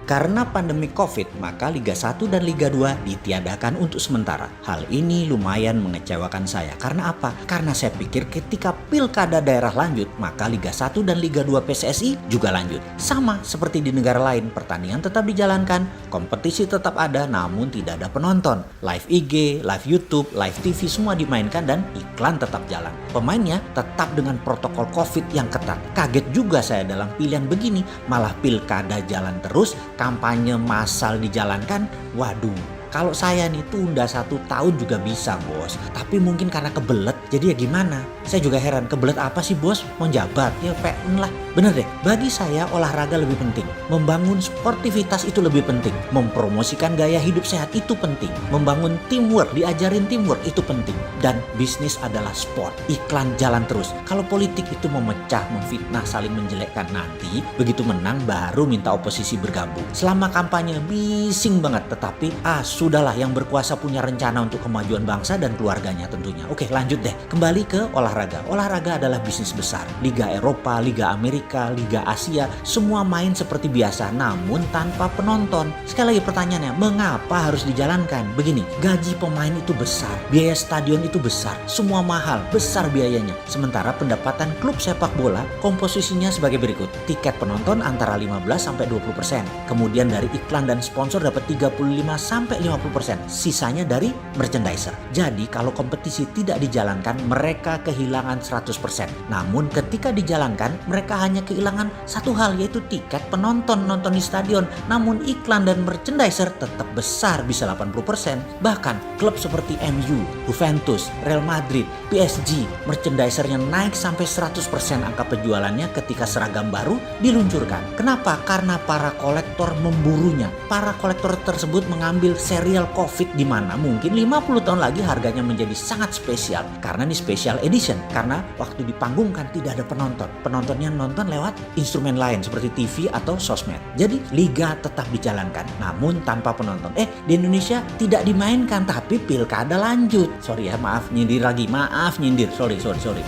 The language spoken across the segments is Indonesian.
Karena pandemi COVID, maka Liga 1 dan Liga 2 ditiadakan untuk sementara. Hal ini lumayan mengecewakan saya. Karena apa? Karena saya pikir ketika pilkada daerah lanjut, maka Liga 1 dan Liga 2 PSSI juga lanjut. Sama seperti di negara lain, pertandingan tetap dijalankan, kompetisi tetap ada, namun tidak ada penonton. Live IG, live YouTube, live TV semua dimainkan dan iklan tetap jalan. Pemainnya tetap dengan protokol COVID yang ketat. Kaget juga saya dalam pilihan begini, malah pilkada jalan terus, kampanye massal dijalankan. Waduh, kalau saya nih tunda 1 tahun juga bisa bos. Tapi mungkin karena kebelet, jadi ya gimana? Saya juga heran, kebelet apa sih bos? Mau jabat? Ya PN lah. Bener deh, bagi saya olahraga lebih penting. Membangun sportivitas itu lebih penting. Mempromosikan gaya hidup sehat itu penting. Membangun teamwork, diajarin teamwork itu penting. Dan bisnis adalah sport. Iklan jalan terus. Kalau politik itu memecah, memfitnah, saling menjelekkan, nanti begitu menang baru minta oposisi bergabung. Selama kampanye bising banget, tetapi sudahlah, yang berkuasa punya rencana untuk kemajuan bangsa dan keluarganya tentunya. Oke, lanjut deh. Kembali ke olahraga. Olahraga adalah bisnis besar. Liga Eropa, Liga Amerika, Liga Asia, semua main seperti biasa namun tanpa penonton. Sekali lagi pertanyaannya, mengapa harus dijalankan? Begini, gaji pemain itu besar, biaya stadion itu besar, semua mahal, besar biayanya. Sementara pendapatan klub sepak bola komposisinya sebagai berikut. Tiket penonton antara 15-20%. Kemudian dari iklan dan sponsor dapat 35-50%. Sisanya dari merchandiser. Jadi kalau kompetisi tidak dijalankan, mereka kehilangan 100%. Namun ketika dijalankan, mereka hanya kehilangan satu hal, yaitu tiket penonton nonton di stadion. Namun iklan dan merchandiser tetap besar, bisa 80%. Bahkan klub seperti MU, Juventus, Real Madrid, PSG, merchandisernya naik sampai 100% angka penjualannya ketika seragam baru diluncurkan. Kenapa? Karena para kolektor memburunya. Para kolektor tersebut mengambil serial COVID di mana mungkin 50 tahun lagi harganya menjadi sangat spesial. Karena ini special edition. Karena waktu dipanggungkan tidak ada penonton. Penontonnya nonton lewat instrumen lain seperti TV atau sosmed. Jadi liga tetap dijalankan namun tanpa penonton. Di Indonesia tidak dimainkan tapi pilkada lanjut. Sorry ya, maaf nyindir lagi. Maaf nyindir. Sorry.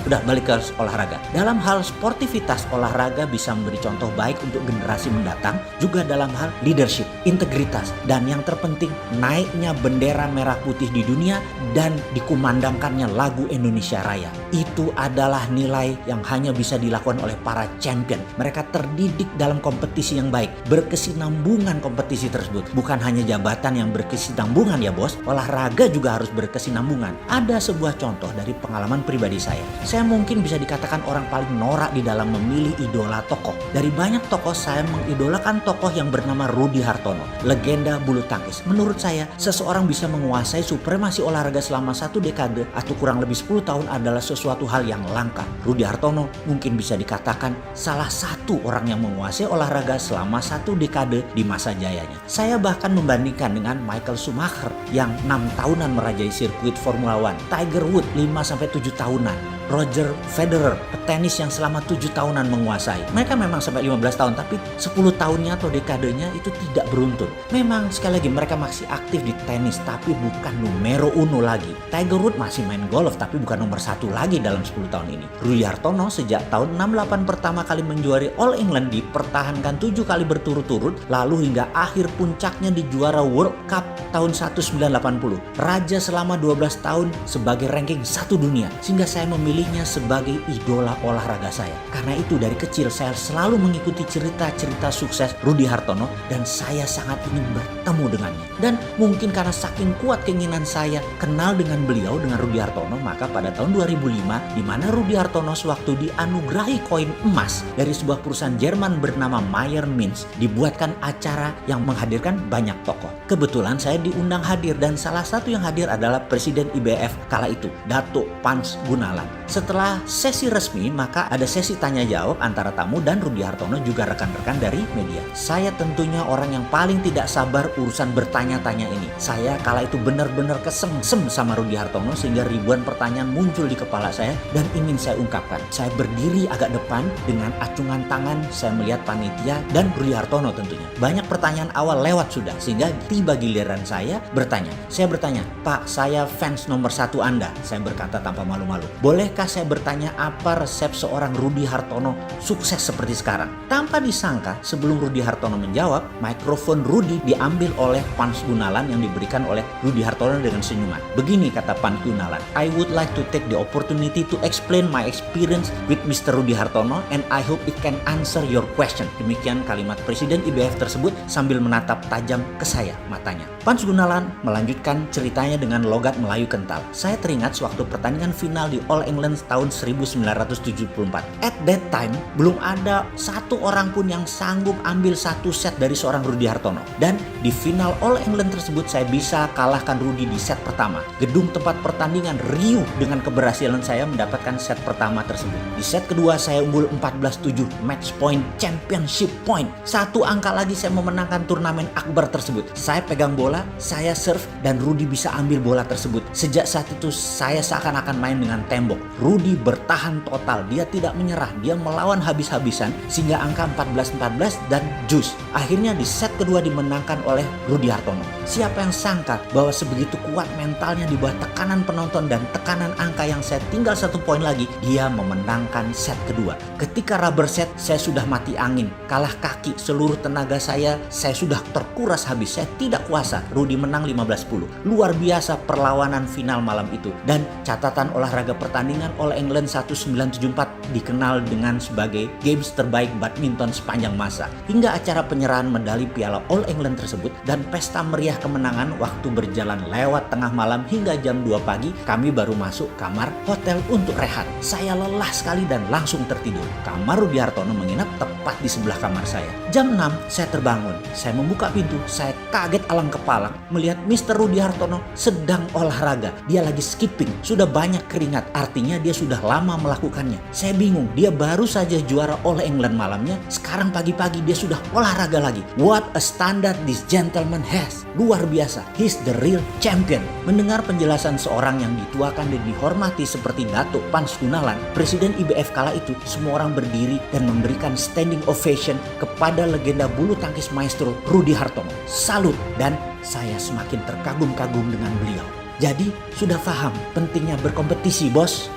Udah balik ke olahraga. Dalam hal sportivitas, olahraga bisa memberi contoh baik untuk generasi mendatang. Juga dalam hal leadership, integritas, dan yang terpenting naiknya bendera merah putih di dunia dan dikumandangkannya lagu Indonesia Raya. Itu adalah nilai yang hanya bisa dilakukan oleh para champion. Mereka terdidik dalam kompetisi yang baik, berkesinambungan kompetisi tersebut. Bukan hanya jabatan yang berkesinambungan ya bos, olahraga juga harus berkesinambungan. Ada sebuah contoh dari pengalaman pribadi saya. Saya mungkin bisa dikatakan orang paling norak di dalam memilih idola tokoh. Dari banyak tokoh, saya mengidolakan tokoh yang bernama Rudy Hartono, legenda bulu tangkis. Menurut saya, seseorang bisa menguasai supremasi olahraga selama 1 dekade atau kurang lebih 10 tahun adalah sesuatu hal yang langka. Rudy Hartono mungkin bisa dikatakan salah satu orang yang menguasai olahraga selama 1 dekade di masa jayanya. Saya bahkan membandingkan dengan Michael Schumacher yang 6 tahunan merajai sirkuit Formula 1, Tiger Woods 5-7 tahunan, Roger Federer, petenis yang selama 7 tahunan menguasai. Mereka memang sampai 15 tahun, tapi 10 tahunnya atau dekadenya itu tidak beruntun. Memang sekali lagi mereka masih aktif di tenis, tapi bukan numero uno lagi. Tiger Woods masih main golf, tapi bukan nomor 1 lagi dalam 10 tahun ini. Rudy Hartono sejak tahun 68 pertama kali menjuari All England, dipertahankan 7 kali berturut-turut, lalu hingga akhir puncaknya di juara World Cup tahun 1980. Raja selama 12 tahun sebagai ranking 1 dunia, sehingga saya memilihnya sebagai idola olahraga saya. Karena itu dari kecil saya selalu mengikuti cerita-cerita sukses Rudy Hartono dan saya sangat ingin bertemu dengannya. Dan mungkin karena saking kuat keinginan saya kenal dengan beliau, dengan Rudy Hartono, maka pada tahun 2005 di mana Rudy Hartono sewaktu dianugerahi koin emas dari sebuah perusahaan Jerman bernama Mayer Mintz, dibuatkan acara yang menghadirkan banyak tokoh. Kebetulan saya diundang hadir dan salah satu yang hadir adalah Presiden IBF kala itu, Datuk Pans Gunalan. Setelah sesi resmi, maka ada sesi tanya jawab antara tamu dan Rudy Hartono juga rekan-rekan dari media. Saya tentunya orang yang paling tidak sabar urusan bertanya-tanya ini. Saya kala itu benar-benar kesengsem sama Rudy Hartono sehingga ribuan pertanyaan muncul di kepala saya dan ingin saya ungkapkan. Saya berdiri agak depan dengan acungan tangan, saya melihat panitia dan Rudy Hartono tentunya. Banyak pertanyaan awal lewat sudah sehingga tiba giliran saya bertanya. Saya bertanya, "Pak, saya fans nomor 1 Anda." Saya berkata tanpa malu-malu. "Boleh Bolehkah saya bertanya apa resep seorang Rudy Hartono sukses seperti sekarang? Tanpa disangka, sebelum Rudy Hartono menjawab, mikrofon Rudy diambil oleh Pans Gunalan yang diberikan oleh Rudy Hartono dengan senyuman. Begini kata Pans Gunalan, "I would like to take the opportunity to explain my experience with Mr. Rudy Hartono and I hope it can answer your question." Demikian kalimat Presiden IBF tersebut sambil menatap tajam ke saya matanya. Pans Gunalan melanjutkan ceritanya dengan logat Melayu kental. "Saya teringat sewaktu pertandingan final di All England tahun 1974. At that time, belum ada satu orang pun yang sanggup ambil satu set dari seorang Rudy Hartono. Dan di final All England tersebut saya bisa kalahkan Rudy di set pertama. Gedung tempat pertandingan riuh dengan keberhasilan saya mendapatkan set pertama tersebut. Di set kedua saya unggul 14-7, match point, championship point. Satu angka lagi saya memenangkan turnamen akbar tersebut. Saya pegang bola, saya serve, dan Rudy bisa ambil bola tersebut. Sejak saat itu saya seakan-akan main dengan tembok. Rudy bertahan total, dia tidak menyerah, dia melawan habis-habisan sehingga angka 14-14 dan jus. Akhirnya di set kedua dimenangkan oleh Rudy Hartono. Siapa yang sangka bahwa sebegitu kuat mentalnya di bawah tekanan penonton dan tekanan angka yang saya tinggal 1 poin lagi, dia memenangkan set kedua. Ketika rubber set, saya sudah mati angin, kalah kaki, seluruh tenaga saya sudah terkuras habis, saya tidak kuasa. Rudy menang 15-10. Luar biasa perlawanan final malam itu. Dan catatan olahraga pertandingan All England 1974 dikenal dengan sebagai games terbaik badminton sepanjang masa. Hingga acara penyerahan medali piala All England tersebut dan pesta meriah kemenangan waktu berjalan lewat tengah malam hingga jam 2 pagi, kami baru masuk kamar hotel untuk rehat. Saya lelah sekali dan langsung tertidur. Kamar Rudy Hartono menginap tepat di sebelah kamar saya. Jam 6 saya terbangun. Saya membuka pintu. Saya kaget alang kepala melihat Mr. Rudy Hartono sedang olahraga. Dia lagi skipping. Sudah banyak keringat. Artinya dia sudah lama melakukannya. Saya bingung. Dia baru saja juara All England malamnya. Sekarang pagi-pagi dia sudah olahraga lagi. What a standard this gentleman has. Luar biasa. He's the real champion. Mendengar penjelasan seorang yang dituakan dan dihormati seperti Datuk Pans Gunalan, Presiden IBF kala itu, semua orang berdiri dan memberikan standing ovation kepada legenda bulu tangkis maestro Rudy Hartono. Salut, dan saya semakin terkagum-kagum dengan beliau. Jadi sudah paham pentingnya berkompetisi, bos.